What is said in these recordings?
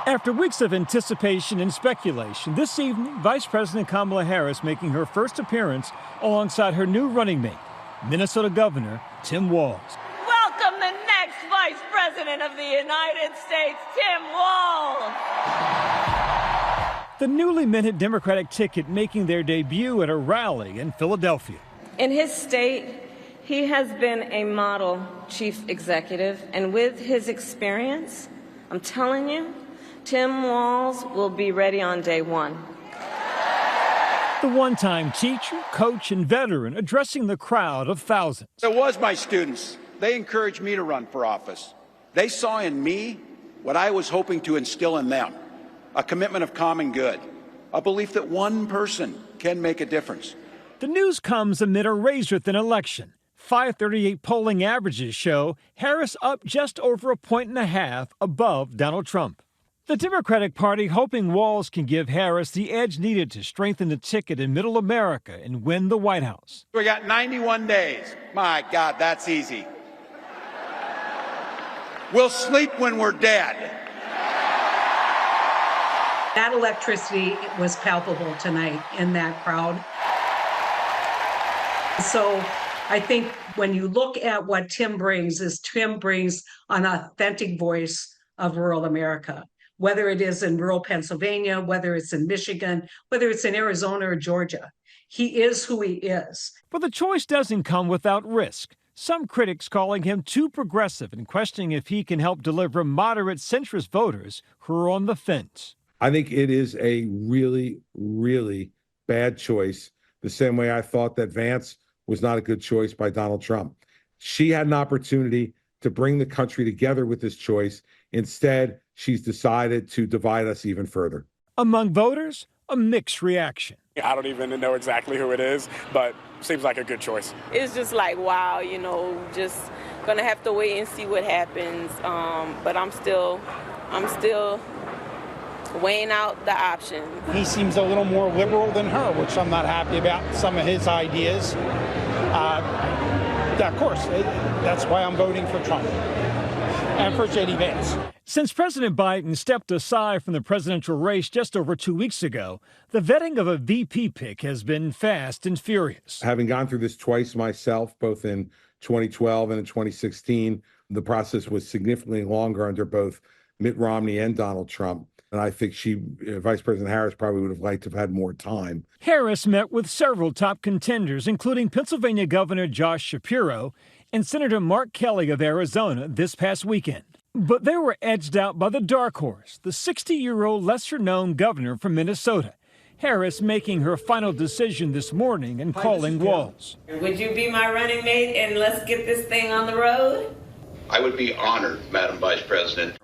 After weeks of anticipation and speculation, this evening, Vice President Kamala Harris making her first appearance alongside her new running mate, Minnesota Governor Tim Walz. Welcome the next Vice President of the United States, Tim Walz. The newly minted Democratic ticket making their debut at a rally in Philadelphia. In his state, he has been a model chief executive, and with his experience, I'm telling you, Tim Walz will be ready on day one. The one-time teacher, coach, and veteran addressing the crowd of thousands. It was my students. They encouraged me to run for office. They saw in me what I was hoping to instill in them, a commitment of common good, a belief that one person can make a difference. The news comes amid a razor-thin election. 538 polling averages show Harris up just over 1.5 points above Donald Trump. The Democratic Party hoping Walz can give Harris the edge needed to strengthen the ticket in Middle America and win the White House. We got 91 days. My God, that's easy. We'll sleep when we're dead. That electricity was palpable tonight in that crowd. So I think when you look at what Tim brings an authentic voice of rural America. Whether it is in rural Pennsylvania, whether it's in Michigan, whether it's in Arizona or Georgia. He is who he is. But the choice doesn't come without risk. Some critics calling him too progressive and questioning if he can help deliver moderate centrist voters who are on the fence. I think it is a really, really bad choice, the same way I thought that Vance was not a good choice by Donald Trump. She had an opportunity to bring the country together with this choice. Instead, she's decided to divide us even further. Among voters, a mixed reaction. I don't even know exactly who it is, but seems like a good choice. It's just like, wow, just gonna have to wait and see what happens. But I'm still weighing out the options. He seems a little more liberal than her, which I'm not happy about some of his ideas. Of course, that's why I'm voting for Trump and for J.D. Vance. Since President Biden stepped aside from the presidential race just over 2 weeks ago, the vetting of a VP pick has been fast and furious. Having gone through this twice myself, both in 2012 and in 2016, the process was significantly longer under both Mitt Romney and Donald Trump. And I think Vice President Harris probably would have liked to have had more time. Harris met with several top contenders, including Pennsylvania Governor Josh Shapiro and Senator Mark Kelly of Arizona this past weekend. But they were edged out by the dark horse, the 60-year-old lesser-known governor from Minnesota. Harris making her final decision this morning and calling Walz. Would you be my running mate and let's get this thing on the road? I would be honored, Madam Vice President.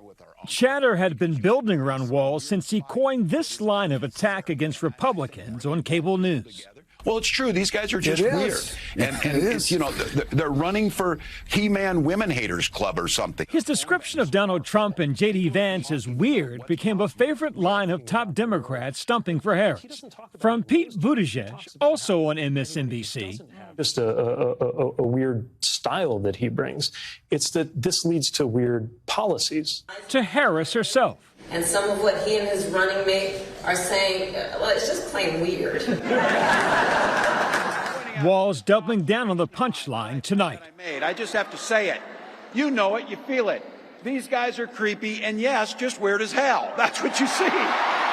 Chatter had been building around Walz since he coined this line of attack against Republicans on cable news. Well, it's true. These guys are just weird. And they're running for He-Man Women Haters Club or something. His description of Donald Trump and J.D. Vance as weird became a favorite line of top Democrats stumping for Harris. From Pete Buttigieg, also on MSNBC. Just a weird style that he brings. It's that this leads to weird policies. To Harris herself. And some of what he and his running mate are saying, well, it's just plain weird. Walz doubling down on the punchline tonight. I just have to say it. You know it, you feel it. These guys are creepy, and yes, just weird as hell. That's what you see.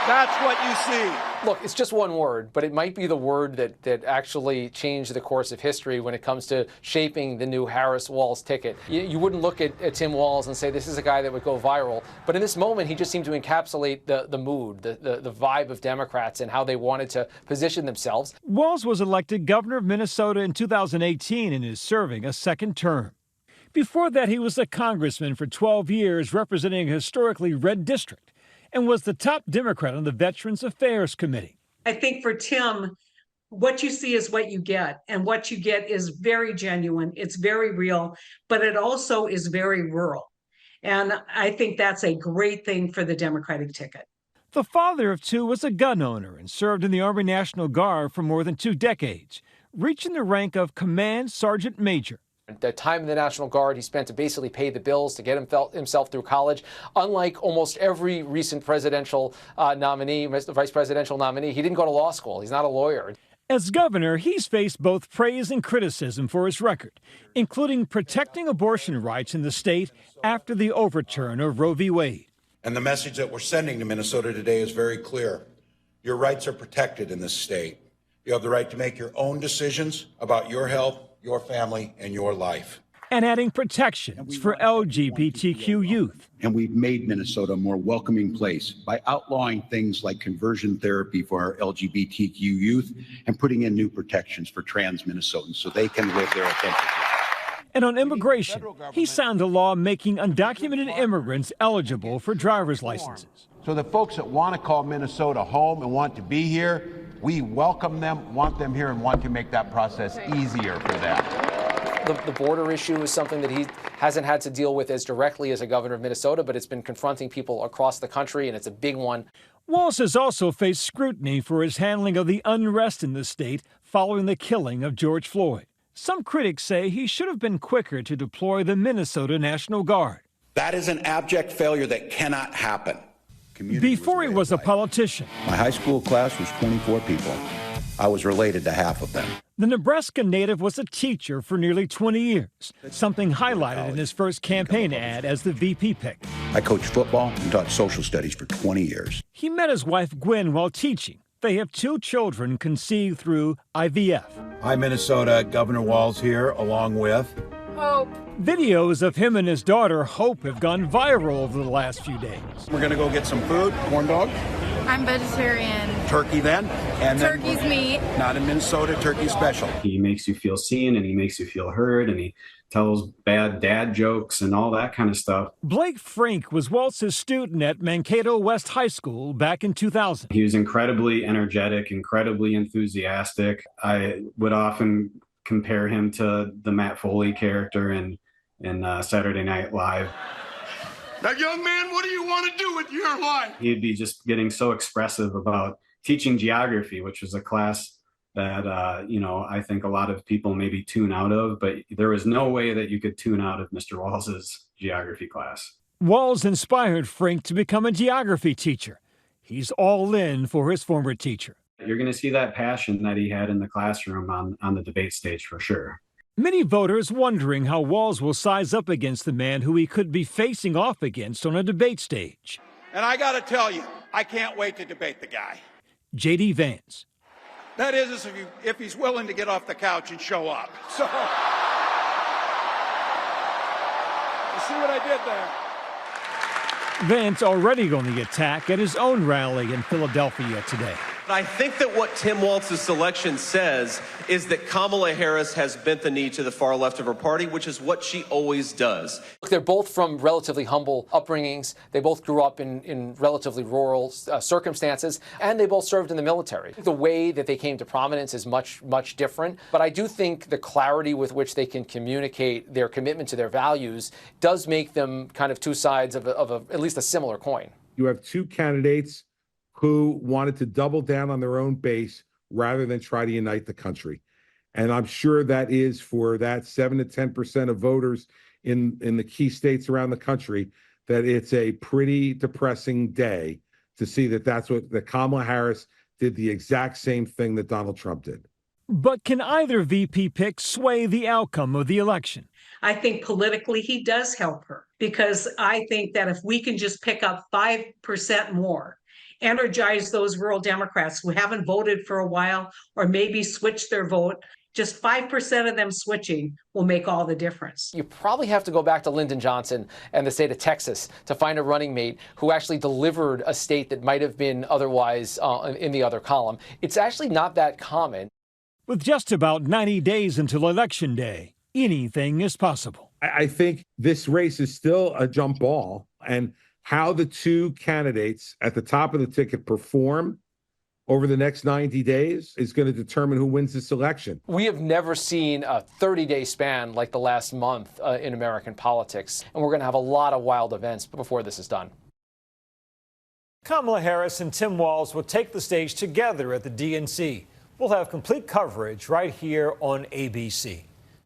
That's what you see. Look, it's just one word, but it might be the word that actually changed the course of history when it comes to shaping the new Harris-Walz ticket. You wouldn't look at Tim Walz and say this is a guy that would go viral, but in this moment he just seemed to encapsulate the mood, the vibe of Democrats and how they wanted to position themselves. Walz was elected governor of Minnesota in 2018 and is serving a second term. Before that, he was a congressman for 12 years representing a historically red district, and was the top Democrat on the Veterans Affairs Committee. I think for Tim, what you see is what you get, and what you get is very genuine. It's very real, but it also is very rural. And I think that's a great thing for the Democratic ticket. The father of two was a gun owner and served in the Army National Guard for more than 2 decades, reaching the rank of Command Sergeant Major. The time in the National Guard he spent to basically pay the bills to get himself through college. Unlike almost every recent presidential nominee, vice presidential nominee, he didn't go to law school. He's not a lawyer. As governor, he's faced both praise and criticism for his record, including protecting abortion rights in the state after the overturn of Roe v. Wade. And the message that we're sending to Minnesota today is very clear. Your rights are protected in this state. You have the right to make your own decisions about your health, your family, and your life. And adding protections for LGBTQ youth. And we've made Minnesota a more welcoming place by outlawing things like conversion therapy for our LGBTQ youth and putting in new protections for trans Minnesotans so they can live their authentic life. And on immigration, he signed a law making undocumented immigrants eligible for driver's licenses. So the folks that want to call Minnesota home and want to be here, we welcome them, want them here, and want to make that process easier for them. The border issue is something that he hasn't had to deal with as directly as a governor of Minnesota, but it's been confronting people across the country, and it's a big one. Walz has also faced scrutiny for his handling of the unrest in the state following the killing of George Floyd. Some critics say he should have been quicker to deploy the Minnesota National Guard. That is an abject failure that cannot happen. Before he was a politician, my high school class was 24 people. I was related to half of them. The Nebraska native was a teacher for nearly 20 years, something highlighted in his first campaign ad as the VP pick. I coached football and taught social studies for 20 years. He met his wife Gwen while teaching. They have 2 children conceived through IVF. Hi, Minnesota. Governor Walz here, along with Hope. Videos of him and his daughter Hope have gone viral over the last few days. We're going to go get some food, corn dog. I'm vegetarian. Turkey then. And Turkey's meat. Not in Minnesota, turkey special. He makes you feel seen and he makes you feel heard and he tells bad dad jokes and all that kind of stuff. Blake Frank was Walz's student at Mankato West High School back in 2000. He was incredibly energetic, incredibly enthusiastic. I would often compare him to the Matt Foley character in Saturday Night Live. Now, young man, what do you want to do with your life? He'd be just getting so expressive about teaching geography, which was a class that, I think a lot of people maybe tune out of, but there was no way that you could tune out of Mr. Walz's geography class. Walz inspired Frank to become a geography teacher. He's all in for his former teacher. You're going to see that passion that he had in the classroom on the debate stage for sure. Many voters wondering how Walz will size up against the man who he could be facing off against on a debate stage. And I got to tell you, I can't wait to debate the guy. J.D. Vance. That is, if he's willing to get off the couch and show up. So, you see what I did there? Vance already going to attack at his own rally in Philadelphia today. I think that what Tim Walz's selection says is that Kamala Harris has bent the knee to the far left of her party, which is what she always does. They're both from relatively humble upbringings. They both grew up in relatively rural circumstances, and they both served in the military. The way that they came to prominence is much, much different. But I do think the clarity with which they can communicate their commitment to their values does make them kind of two sides of at least a similar coin. You have 2 candidates who wanted to double down on their own base rather than try to unite the country. And I'm sure that is for that 7 to 10% of voters in the key states around the country, that it's a pretty depressing day to see that Kamala Harris did the exact same thing that Donald Trump did. But can either VP pick sway the outcome of the election? I think politically he does help her, because I think that if we can just pick up 5% more, energize those rural Democrats who haven't voted for a while or maybe switch their vote, just 5% of them switching will make all the difference. You probably have to go back to Lyndon Johnson and the state of Texas to find a running mate who actually delivered a state that might have been otherwise in the other column. It's actually not that common. With just about 90 days until Election Day, anything is possible. I think this race is still a jump ball, and how the 2 candidates at the top of the ticket perform over the next 90 days is going to determine who wins this election. We have never seen a 30-day span like the last month in American politics, and we're going to have a lot of wild events before this is done. Kamala Harris and Tim Walz will take the stage together at the DNC. We'll have complete coverage right here on ABC.